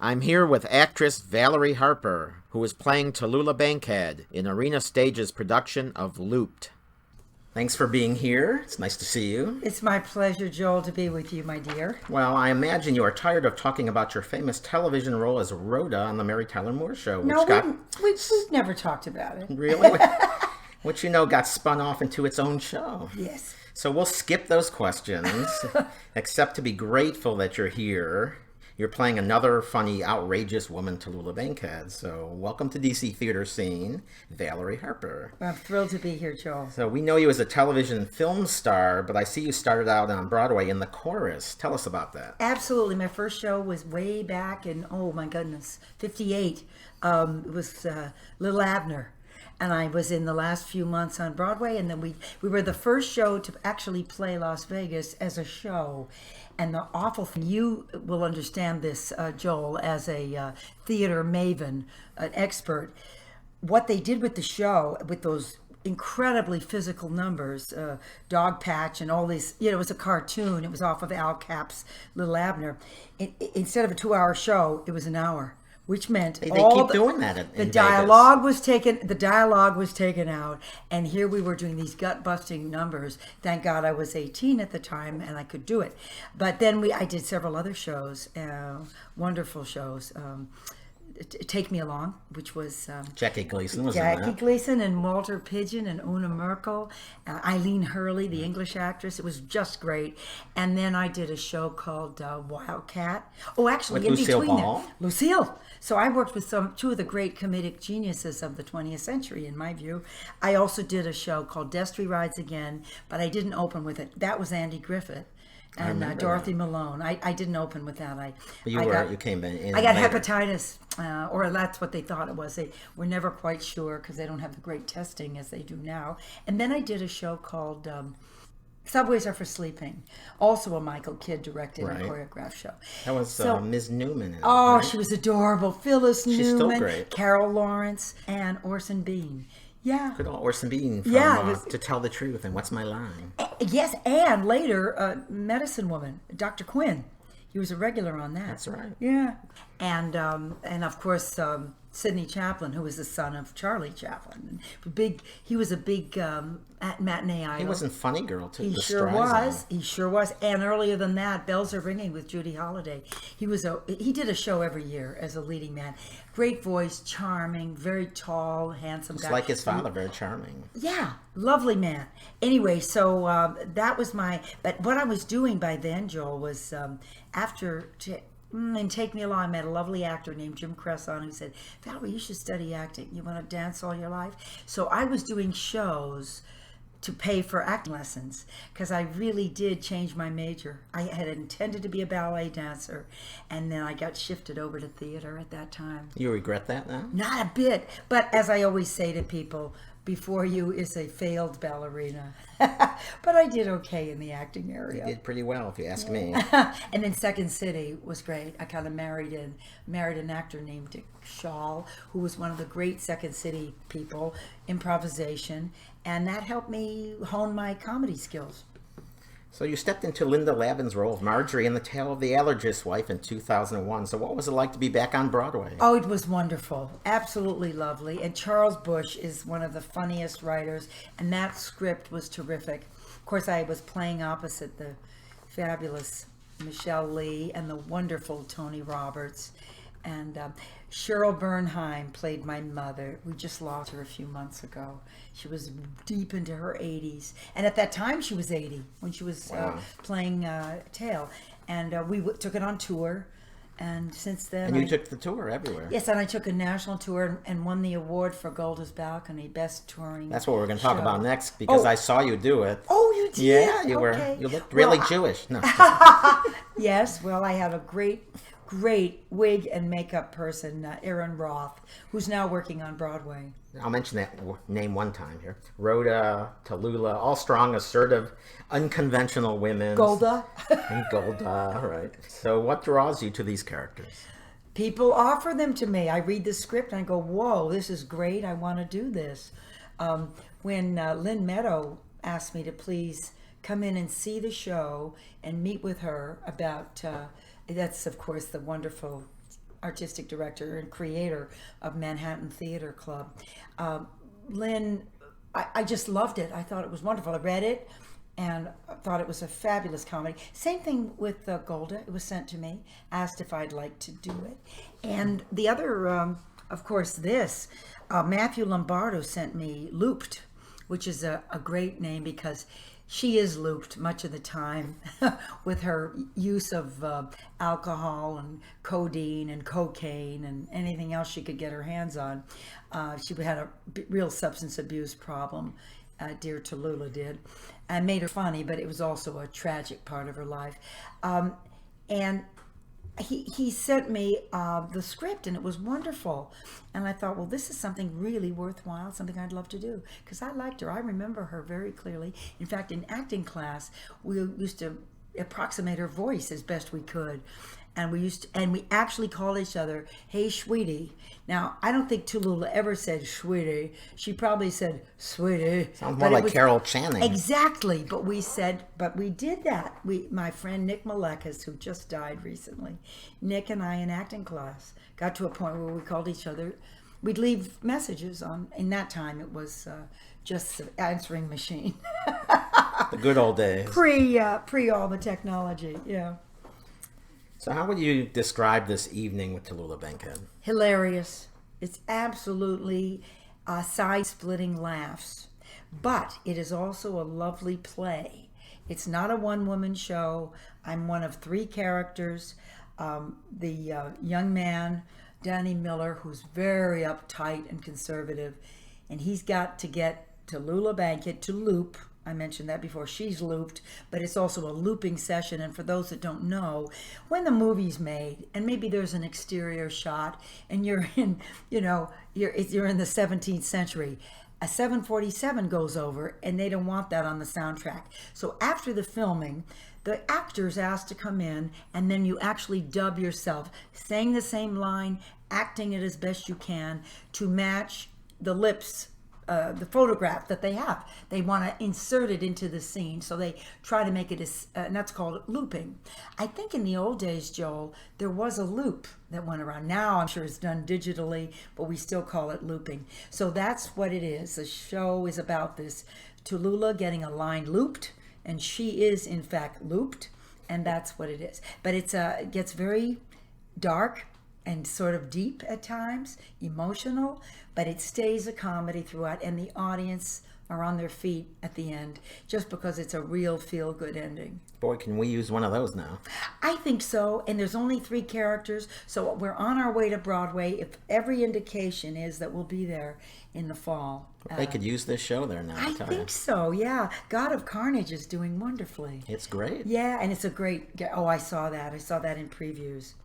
I'm here with actress Valerie Harper, who is playing Tallulah Bankhead in Arena Stage's production of Looped. Thanks for being here. It's nice to see you. It's my pleasure, Joel, to be with you, my dear. Well, I imagine you are tired of talking about your famous television role as Rhoda on the Mary Tyler Moore Show. We've never talked about it. Really? Which, got spun off into its own show. Yes. So we'll skip those questions, except to be grateful that you're here. You're playing another funny, outrageous woman, Tallulah Bankhead. So welcome to DC Theater Scene, Valerie Harper. I'm thrilled to be here, Joel. So we know you as a television and film star, but I see you started out on Broadway in the chorus. Tell us about that. Absolutely. My first show was way back in, 58. It was L'il Abner. And I was in the last few months on Broadway, and then we were the first show to actually play Las Vegas as a show. And the awful thing, you will understand this, Joel, as a theater maven, an expert, what they did with the show, with those incredibly physical numbers, Dog Patch and all these, it was a cartoon. It was off of Al Cap's L'il Abner. Instead of a 2-hour show, it was an hour. Which meant they keep doing that. The dialogue was taken out, and here we were doing these gut-busting numbers. Thank God I was 18 at the time, and I could do it. But then I did several other shows, wonderful shows. Take Me Along, which was Jackie Gleason was in that. Jackie Gleason and Walter Pidgeon and Una Merkel, Eileen Hurley, the English actress. It was just great. And then I did a show called Wildcat. Oh, actually, with Lucille Ball. Lucille. So I worked with two of the great comedic geniuses of the 20th century, in my view. I also did a show called Destry Rides Again, but I didn't open with it. That was Andy Griffith. And Dorothy Malone. I didn't open with that. You came in. I got later. hepatitis, or that's what they thought it was. They were never quite sure because they don't have the great testing as they do now. And then I did a show called Subways Are for Sleeping, also a Michael Kidd directed and choreographed show. That was Ms. Newman. Right? She was adorable. Phyllis Newman, she's still great. Carol Lawrence, and Orson Bean. Yeah. Good old Orson Bean from To Tell the Truth and What's My Line? Yes, and later, Medicine Woman, Dr. Quinn. He was a regular on that. That's right. Yeah. And of course, Sidney Chaplin, who was the son of Charlie Chaplin. He was a big matinee idol. He was in Funny Girl, too. He sure was. He sure was. And earlier than that, Bells Are Ringing with Judy Holliday. He did a show every year as a leading man. Great voice, charming, very tall, handsome guy. Just like his father, very charming. Yeah, lovely man. Anyway, so that was but what I was doing by then, Joel, was and Take Me Along, I met a lovely actor named Jim Cresson who said, Valerie, you should study acting. You want to dance all your life? So I was doing shows to pay for acting lessons because I really did change my major. I had intended to be a ballet dancer, and then I got shifted over to theater at that time. You regret that now? Not a bit. But as I always say to people, before you is a failed ballerina. But I did okay in the acting area. You did pretty well, if you ask me. And then Second City was great. I kind of married an actor named Dick Shaw, who was one of the great Second City people, improvisation, and that helped me hone my comedy skills. So you stepped into Linda Lavin's role of Marjorie in The Tale of the Allergist's Wife in 2001. So what was it like to be back on Broadway? Oh, it was wonderful. Absolutely lovely. And Charles Busch is one of the funniest writers, and that script was terrific. Of course, I was playing opposite the fabulous Michelle Lee and the wonderful Tony Roberts. And Cheryl Bernheim played my mother. We just lost her a few months ago. She was deep into her 80s. And at that time, she was 80 when she was playing Tale. And we took it on tour. And since then... And you took the tour everywhere. Yes, and I took a national tour and won the award for Golda's Balcony, Best Touring That's what we're going to talk about next, because I saw you do it. Oh, you did? Yeah, you looked really Jewish. No. Yes, well, I have a great wig and makeup person, Aaron Roth, who's now working on Broadway. I'll mention that name one time here. Rhoda, Tallulah, all strong, assertive, unconventional women. Golda. And Golda, right. So what draws you to these characters? People offer them to me. I read the script and I go, whoa, this is great. I want to do this. When Lynn Meadow asked me to please come in and see the show and meet with her about... that's, of course, the wonderful artistic director and creator of Manhattan Theater Club. Lynn, I just loved it. I thought it was wonderful. I read it and I thought it was a fabulous comedy. Same thing with Golda. It was sent to me, asked if I'd like to do it. And the other, of course, Matthew Lombardo sent me Looped, which is a great name because she is looped much of the time with her use of alcohol and codeine and cocaine and anything else she could get her hands on. She had a real substance abuse problem, dear Tallulah did, and made her funny, but it was also a tragic part of her life. And he sent me the script, and it was wonderful. And I thought, well, this is something really worthwhile, something I'd love to do, because I liked her. I remember her very clearly. In fact, in acting class, we used to approximate her voice as best we could. And we actually called each other, "Hey, sweetie." Now, I don't think Tallulah ever said sweetie. She probably said sweetie. Sounds more like Carol Channing. Exactly, but we did that. My friend Nick Malekis, who just died recently, Nick and I in acting class got to a point where we called each other. We'd leave messages on. In that time, it was just an answering machine. The good old days. Pre all the technology, yeah. So how would you describe this evening with Tallulah Bankhead? Hilarious. It's absolutely side-splitting laughs. But it is also a lovely play. It's not a one-woman show. I'm one of three characters. The young man, Danny Miller, who's very uptight and conservative, and he's got to get Tallulah Bankhead to loop. I mentioned that before. She's looped, but it's also a looping session. And for those that don't know, when the movie's made, and maybe there's an exterior shot, and you're in, you're in the 17th century, a 747 goes over, and they don't want that on the soundtrack. So after the filming, the actor's asked to come in, and then you actually dub yourself, saying the same line, acting it as best you can to match the lips, the photograph that they have. They want to insert it into the scene, so they try to make it and that's called looping. I think in the old days, Joel, there was a loop that went around. Now I'm sure it's done digitally, but we still call it looping. So that's what it is. The show is about this Tallulah getting a line looped, and she is in fact looped, and that's what it is. But it gets very dark and sort of deep at times, emotional, but it stays a comedy throughout, and the audience are on their feet at the end just because it's a real feel-good ending. Boy, can we use one of those now. I think so, and there's only 3 characters, so we're on our way to Broadway. If every indication is that we'll be there in the fall. They could use this show there now. I think so, yeah. God of Carnage is doing wonderfully. It's great. Yeah, and it's a great, I saw that in previews.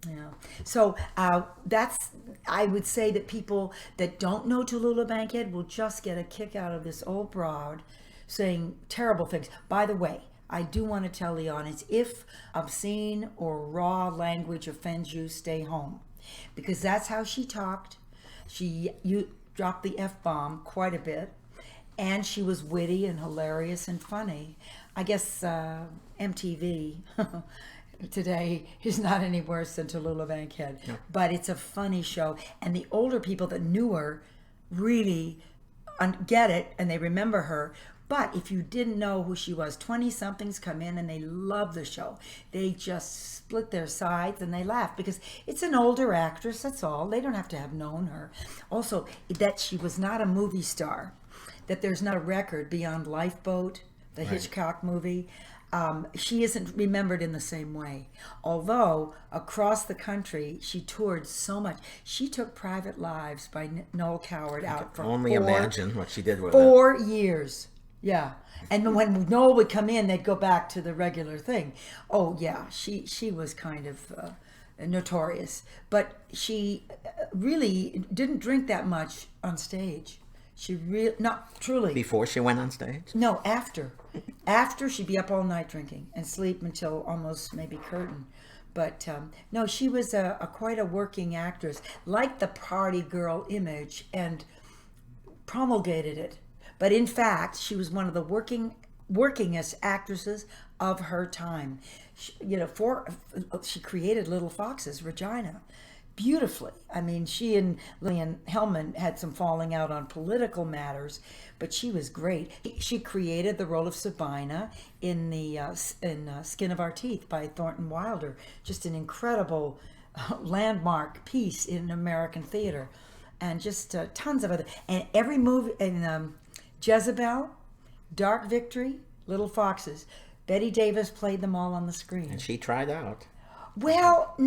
Yeah. So I would say that people that don't know Tallulah Bankhead will just get a kick out of this old broad saying terrible things. By the way, I do want to tell the audience, if obscene or raw language offends you, stay home. Because that's how she talked. You dropped the F-bomb quite a bit. And she was witty and hilarious and funny. I guess MTV... today is not any worse than Tallulah Bankhead, no. But it's a funny show, and the older people that knew her really get it and they remember her. But if you didn't know who she was, 20-somethings come in and they love the show. They just split their sides and they laugh because it's an older actress, that's all. They don't have to have known her. Also, that she was not a movie star, that there's not a record beyond Lifeboat, the right. Hitchcock movie. She isn't remembered in the same way. Although across the country, she toured so much. She took Private Lives by Noel Coward out for only imagine what she did with 4 years. Yeah. And when Noel would come in, they'd go back to the regular thing. Oh, yeah. She was kind of notorious. But she really didn't drink that much on stage. She really, not truly. Before she went on stage? No, after. After, she'd be up all night drinking and sleep until almost maybe curtain. But no, she was quite a working actress, liked the party girl image and promulgated it. But in fact, she was one of the workingest actresses of her time. She created Little Foxes, Regina. beautifully. I mean, she and Lillian Hellman had some falling out on political matters, but she was great. She created the role of Sabina in the Skin of Our Teeth by Thornton Wilder. Just an incredible landmark piece in American theater, and just tons of other. And every movie in Jezebel, Dark Victory, Little Foxes, Betty Davis played them all on the screen. And she tried out. Well,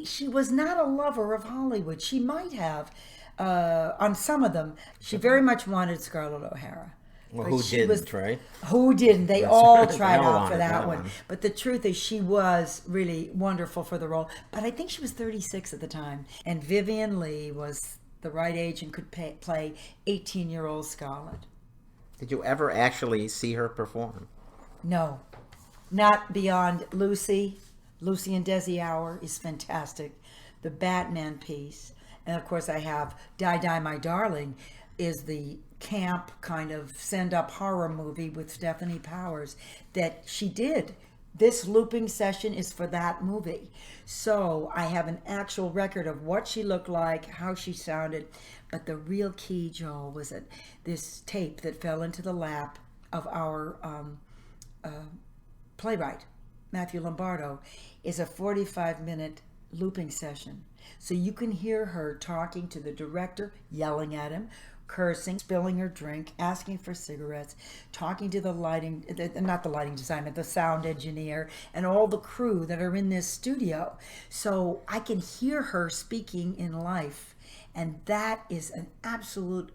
she was not a lover of Hollywood. She might have on some of them. She very much wanted Scarlett O'Hara. Well, who didn't, right? Who didn't? They all tried They all out for wanted that that one. one. But the truth is, she was really wonderful for the role. But I think she was 36 at the time. And Vivian Leigh was the right age and could play 18-year-old Scarlett. Did you ever actually see her perform? No, not beyond Lucy. Lucy and Desi Hour is fantastic. The Batman piece. And of course I have Die, Die, My Darling is the camp kind of send-up horror movie with Stephanie Powers that she did. This looping session is for that movie. So I have an actual record of what she looked like, how she sounded. But the real key, Joel, was that this tape that fell into the lap of our playwright, Matthew Lombardo, is a 45-minute looping session. So you can hear her talking to the director, yelling at him, cursing, spilling her drink, asking for cigarettes, talking to the the sound engineer, and all the crew that are in this studio. So I can hear her speaking in life, and that is an absolute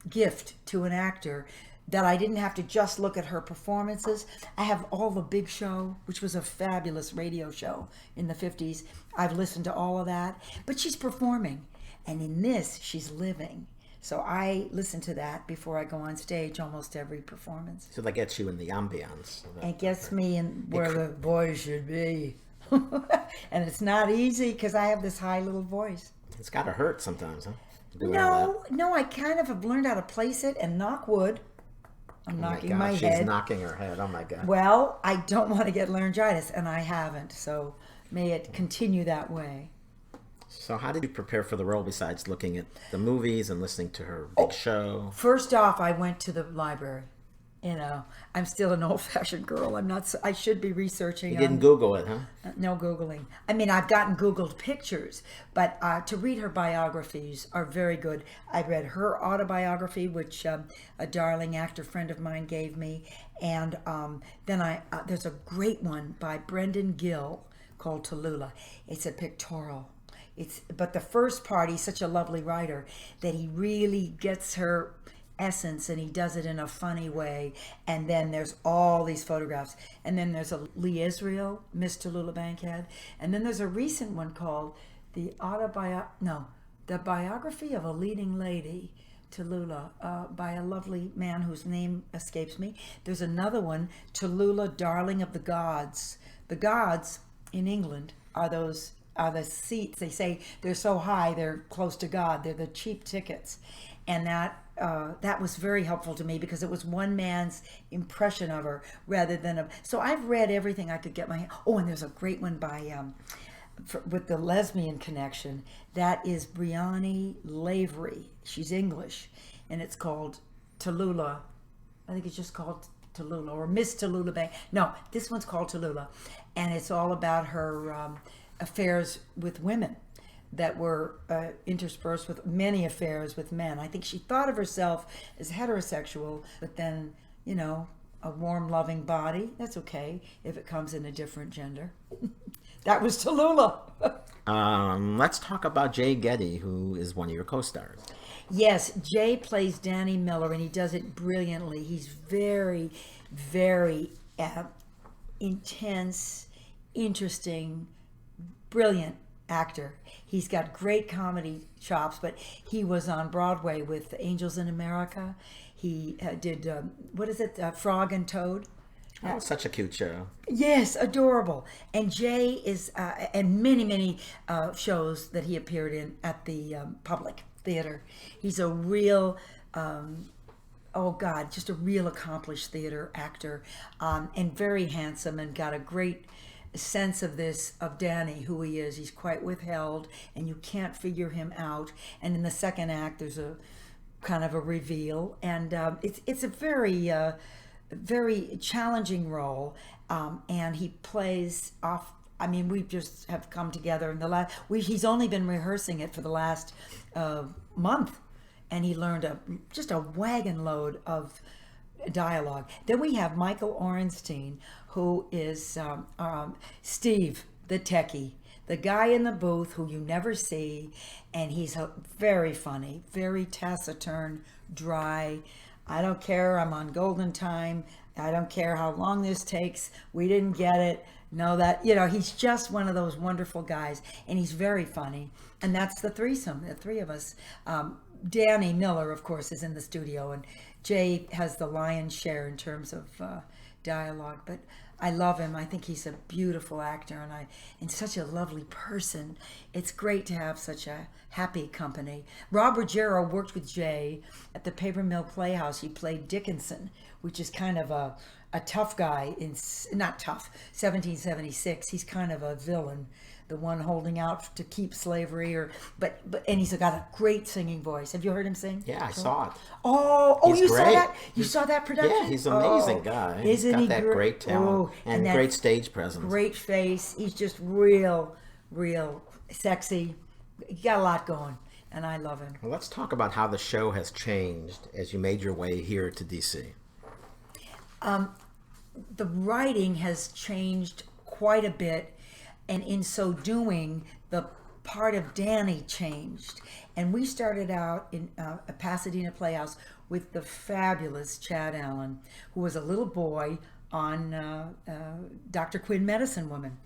gift to an actor, that I didn't have to just look at her performances. I have all the Big Show, which was a fabulous radio show in the 50s. I've listened to all of that, but she's performing, and in this, she's living. So I listen to that before I go on stage almost every performance. So that gets you in the ambiance. It gets me in where the voice should be. And it's not easy because I have this high little voice. It's got to hurt sometimes, huh? No, I kind of have learned how to place it and knock wood. I'm knocking my head. She's knocking her head. Oh my God. Well, I don't want to get laryngitis, and I haven't. So may it continue that way. So how did you prepare for the role besides looking at the movies and listening to her Big Show? First off, I went to the library. You know, I'm still an old-fashioned girl. I should be researching. You didn't Google it, huh? No Googling. I mean, I've gotten Googled pictures, but to read her biographies are very good. I read her autobiography, which a darling actor friend of mine gave me. And then there's a great one by Brendan Gill called Tallulah. It's a pictorial. But the first part, he's such a lovely writer that he really gets her essence, and he does it in a funny way. And then there's all these photographs, and then there's a Lee Israel, Miss Tallulah Bankhead, and then there's a recent one called the biography of a leading lady, Tallulah, by a lovely man whose name escapes me. There's another one, Tallulah, Darling of the Gods. The gods in England are the seats. They say they're so high they're close to God. They're the cheap tickets. And that was very helpful to me because it was one man's impression of her rather than so I've read everything I could get my hand. Oh, and there's a great one by with the lesbian connection. That is Briony Lavery. She's English, and it's called Tallulah. I think it's just called Tallulah or Miss Tallulah Bank. No, this one's called Tallulah, and it's all about her affairs with women that were interspersed with many affairs with men. I think she thought of herself as heterosexual, but then, you know, a warm, loving body. That's okay if it comes in a different gender. That was Tallulah. Let's talk about Jay Getty, who is one of your co-stars. Yes, Jay plays Danny Miller, and he does it brilliantly. He's very, very intense, interesting, brilliant actor. He's got great comedy chops, but he was on Broadway with Angels in America. He did, Frog and Toad. Oh, such a cute show. Yes, adorable. And Jay is, and many, many shows that he appeared in at the Public Theater. He's a real, just a real accomplished theater actor, and very handsome, and got a great sense of this, of Danny, who he is. He's quite withheld, and you can't figure him out. And in the second act, there's a kind of a reveal, and it's a very challenging role, and he plays off. I mean, we just have come together in the last. He's only been rehearsing it for the last month, and he learned just a wagon load of dialogue. Then we have Michael Orenstein, who is Steve, the techie, the guy in the booth who you never see, and he's very funny, very taciturn, dry. I don't care, I'm on golden time. I don't care how long this takes. We didn't get it. No, that, he's just one of those wonderful guys, and he's very funny. And that's the threesome, the three of us. Danny Miller, of course, is in the studio, and Jay has the lion's share in terms of dialogue, but I love him. I think he's a beautiful actor and such a lovely person. It's great to have such a happy company. Rob Ruggiero worked with Jay at the Paper Mill Playhouse. He played Dickinson, which is kind of a tough guy, not tough, 1776. He's kind of a villain, the one holding out to keep slavery, and he's got a great singing voice. Have you heard him sing? Yeah, I saw it. Oh, He's you great. saw that? You saw that production? Yeah, he's an amazing guy. Isn't He's he got that great talent and that great stage presence. Great face. He's just real sexy. He got a lot going, and I love him. Well, let's talk about how the show has changed as you made your way here to DC. The writing has changed quite a bit, and in so doing, the part of Danny changed. And we started out in a Pasadena Playhouse with the fabulous Chad Allen, who was a little boy on Dr. Quinn Medicine Woman.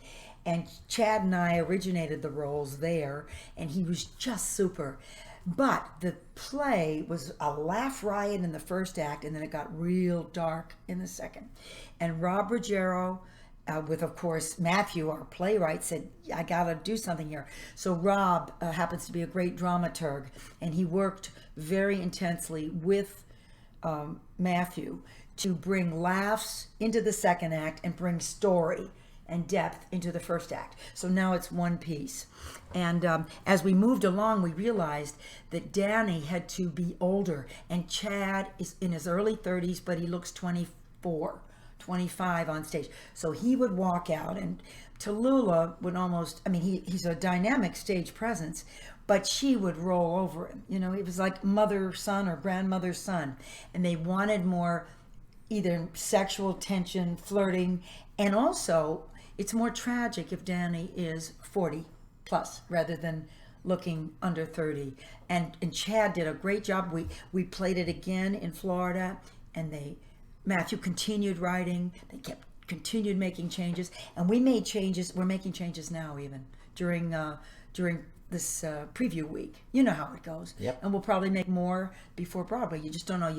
And Chad and I originated the roles there, and he was just super. But the play was a laugh riot in the first act, and then it got real dark in the second. And Rob Ruggiero, with, of course, Matthew, our playwright, said, I got to do something here. So Rob happens to be a great dramaturg, and he worked very intensely with Matthew to bring laughs into the second act and bring story and depth into the first act. So now it's one piece. And as we moved along, we realized that Danny had to be older, and Chad is in his early 30s, but he looks 24, 25 on stage. So he would walk out, and Tallulah would almost, he's a dynamic stage presence, but she would roll over him. It was like mother-son or grandmother-son. And they wanted more either sexual tension, flirting, and also it's more tragic if Danny is 40 plus rather than looking under 30. And Chad did a great job. We played it again in Florida, and Matthew continued writing. They continued making changes, and we made changes. We're making changes now, even during this preview week. You know how it goes. Yep. And we'll probably make more before Broadway. You just don't know.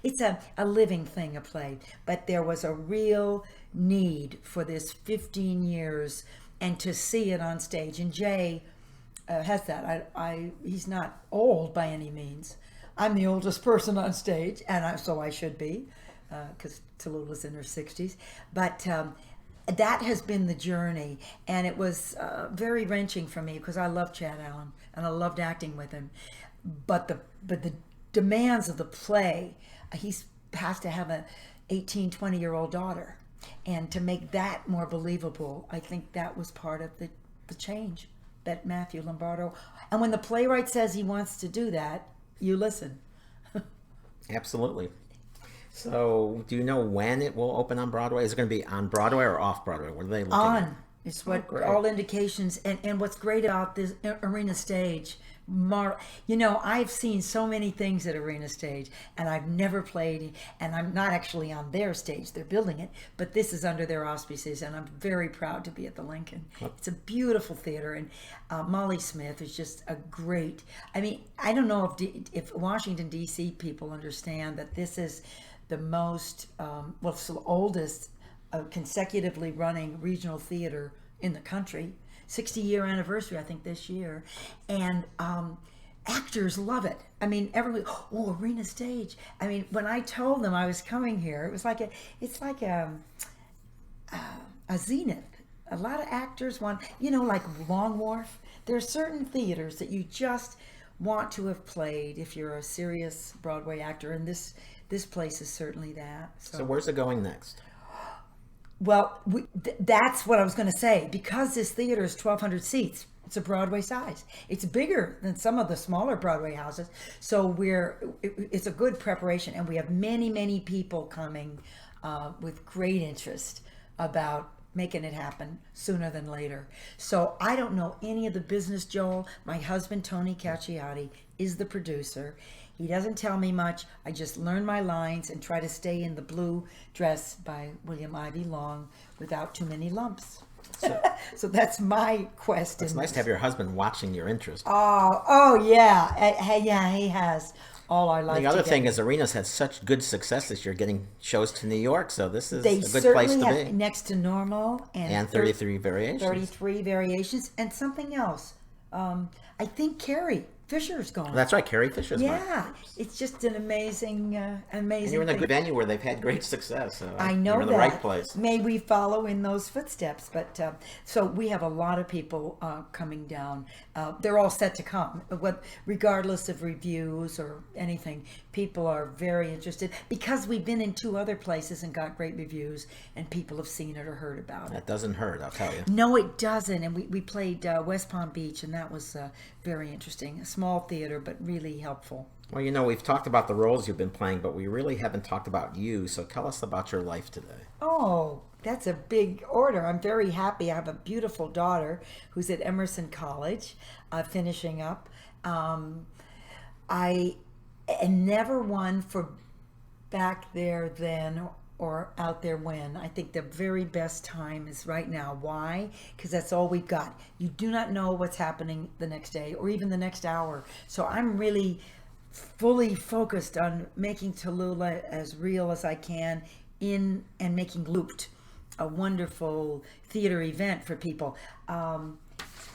It's a living thing, a play. But there was a real need for this 15 years and to see it on stage. And Jay has that. He's not old by any means. I'm the oldest person on stage, and so I should be, because Tallulah's in her 60s. But that has been the journey, and it was very wrenching for me because I love Chad Allen and I loved acting with him. But the demands of the play, he has to have an 18, 20-year-old daughter, and to make that more believable, I think that was part of the change that Matthew Lombardo. And when the playwright says he wants to do that, you listen. Absolutely. So, do you know when it will open on Broadway? Is it going to be on Broadway or off Broadway? What are they looking at? On. It's what all indications. And what's great about this arena stage, I've seen so many things at arena stage, and I've never played, and I'm not actually on their stage. They're building it, but this is under their auspices, and I'm very proud to be at the Lincoln. It's a beautiful theater, and Molly Smith is just a great. I don't know if Washington D.C. people understand that this is the most, it's the oldest consecutively running regional theater in the country. 60-year anniversary, I think, this year. And actors love it. Everyone, arena stage. When I told them I was coming here, it was like it's like a zenith a lot of actors want, like Long Wharf. There are certain theaters that you just want to have played if you're a serious Broadway actor, and this place is certainly that. So where's it going next? Well, that's what I was going to say. Because this theater is 1,200 seats, it's a Broadway size. It's bigger than some of the smaller Broadway houses. So it's a good preparation, and we have many, many people coming with great interest about making it happen sooner than later. So I don't know any of the business, Joel. My husband, Tony Cacciati, is the producer. He doesn't tell me much. I just learn my lines and try to stay in the blue dress by William Ivy Long without too many lumps. So that's my quest. It's nice to have your husband watching your interest. Oh yeah. Yeah, he has all our life. The other thing is Arena's had such good success this year getting shows to New York, so this is a good place to be. Next to Normal and 33 Variations. 33 Variations and something else. I think Carrie Fisher's gone. That's right, Carrie Fisher's gone. Yeah, it's just an amazing And you're in a good venue where they've had great success. So I know you're in the right place. May we follow in those footsteps. But so we have a lot of people coming down. They're all set to come, regardless of reviews or anything. People are very interested because we've been in 2 other places and got great reviews, and people have seen it or heard about it. That doesn't hurt, I'll tell you. No, it doesn't. And we played West Palm Beach, and that was very interesting. A small theater, but really helpful. Well, we've talked about the roles you've been playing, but we really haven't talked about you. So tell us about your life today. Oh, that's a big order. I'm very happy. I have a beautiful daughter who's at Emerson College, finishing up. I never one for back there then or out there when. I think the very best time is right now. Why? Because that's all we've got. You do not know what's happening the next day or even the next hour. So I'm really fully focused on making Tallulah as real as I can and making Looped a wonderful theater event for people. I'm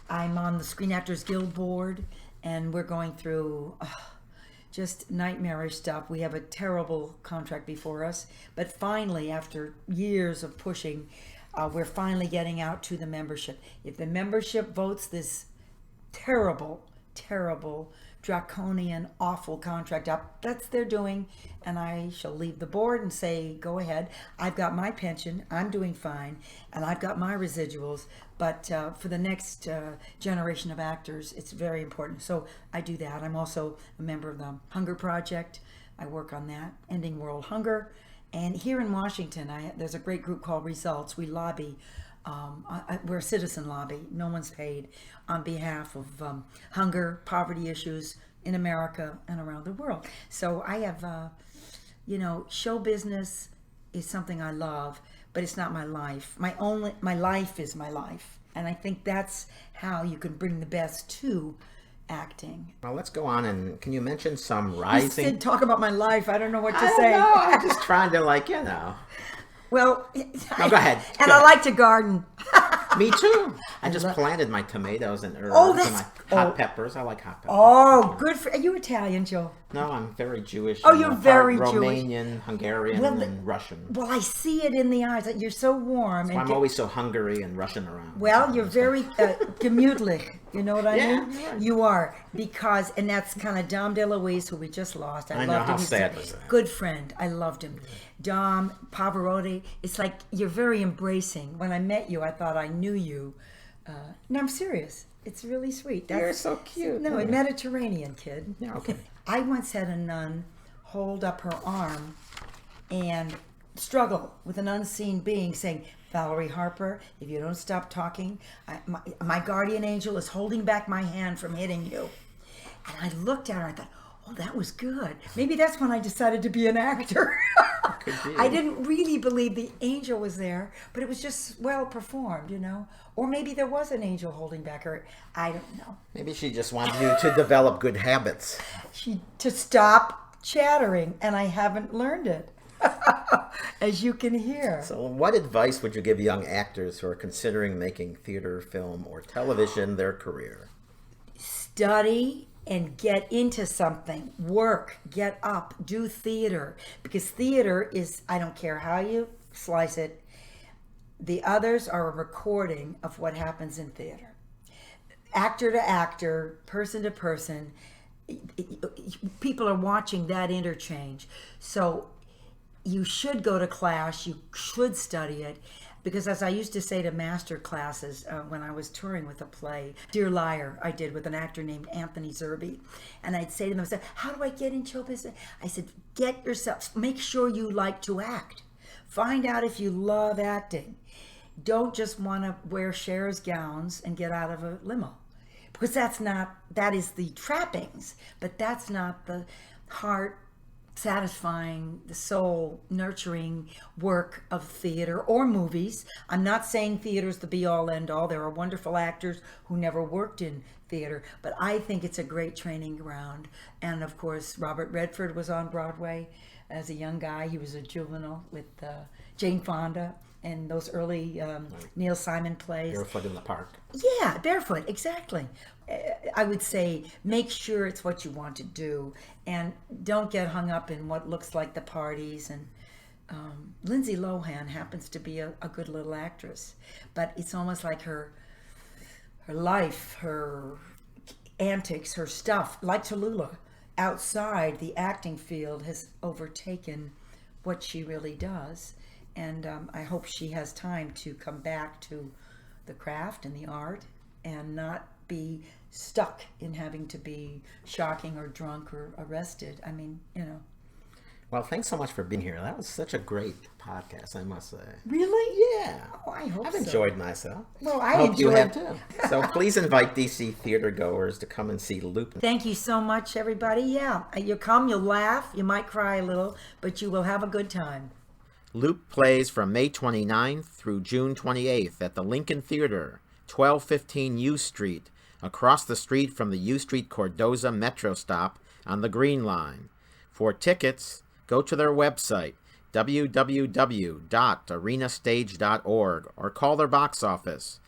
on the Screen Actors Guild board, and we're going through just nightmarish stuff. We have a terrible contract before us, but finally, after years of pushing, we're finally getting out to the membership. If the membership votes this terrible, draconian, awful contract up, that's their doing, and I shall leave the board and say, go ahead. I've got my pension, I'm doing fine, and I've got my residuals, but for the next generation of actors, it's very important. So I do that. I'm also a member of the Hunger Project. I work on that, ending world hunger. And here in Washington, there's a great group called Results. We lobby. We're a citizen lobby. No one's paid on behalf of hunger, poverty issues in America and around the world. So I have, show business is something I love, but it's not my life. My life is my life. And I think that's how you can bring the best to acting. Well, let's go on, and can you mention some rising... You said talk about my life. I don't know what to say. No, I'm just trying to, Well, no, go ahead. And I like to garden. Me too. I just planted my tomatoes and herbs and my hot peppers. I like hot peppers. Oh, good for... Are you Italian, Joe? No, I'm very Jewish. Oh, you're very Jewish. Romanian, Hungarian, and Russian. Well, I see it in the eyes. You're so warm. So I'm always so Hungary and Russian around. Well, you're very gemütlich. You know what I mean? Yeah. You are. Because, and that's kind of Dom DeLuise, who we just lost. I know, how sad was that? Good friend. I loved him. Dom, Pavarotti. It's like you're very embracing. When I met you, I thought I knew you. No, I'm serious. It's really sweet. You're so cute. No, a Mediterranean kid. Yeah, okay. I once had a nun hold up her arm and struggle with an unseen being saying, Valerie Harper, if you don't stop talking, my guardian angel is holding back my hand from hitting you. And I looked at her and I thought, oh, that was good. Maybe that's when I decided to be an actor. I didn't really believe the angel was there, but it was just well performed, Or maybe there was an angel holding back her. I don't know. Maybe she just wanted you to develop good habits. To stop chattering, and I haven't learned it, as you can hear. So what advice would you give young actors who are considering making theater, film, or television their career? Study and get into something. Work, get up, do theater. Because theater is, I don't care how you slice it, The others are a recording of what happens in theater. Actor to actor, person to person, people are watching that interchange. So you should go to class, you should study it, because as I used to say to master classes when I was touring with a play, Dear Liar, I did with an actor named Anthony Zerbe, and I'd say to them, I said, how do I get in show business? I said, get yourself, make sure you like to act. Find out if you love acting. Don't just want to wear Cher's gowns and get out of a limo. Because that is the trappings, but that's not the heart satisfying, the soul nurturing work of theater or movies. I'm not saying theater's the be all end all. There are wonderful actors who never worked in theater, but I think it's a great training ground. And of course, Robert Redford was on Broadway as a young guy. He was a juvenile with Jane Fonda and those early Neil Simon plays. Barefoot in the Park. Yeah, Barefoot, exactly. I would say make sure it's what you want to do, and don't get hung up in what looks like the parties. And Lindsay Lohan happens to be a good little actress, but it's almost like her life, her antics, her stuff, like Tallulah, outside the acting field has overtaken what she really does. And I hope she has time to come back to the craft and the art and not be stuck in having to be shocking or drunk or arrested. I mean, Well, thanks so much for being here. That was such a great podcast, I must say. Really? Yeah. Oh, I hope I've so. enjoyed myself. Well, I hope you have enjoyed- too. So please invite DC theater goers to come and see Looped. Thank you so much, everybody. Yeah, you'll come, you'll laugh, you might cry a little, but you will have a good time. Loop plays from May 29th through June 28th at the Lincoln Theater, 1215 U Street, across the street from the U Street Cordoza Metro stop on the Green Line. For tickets, go to their website, www.arenastage.org, or call their box office,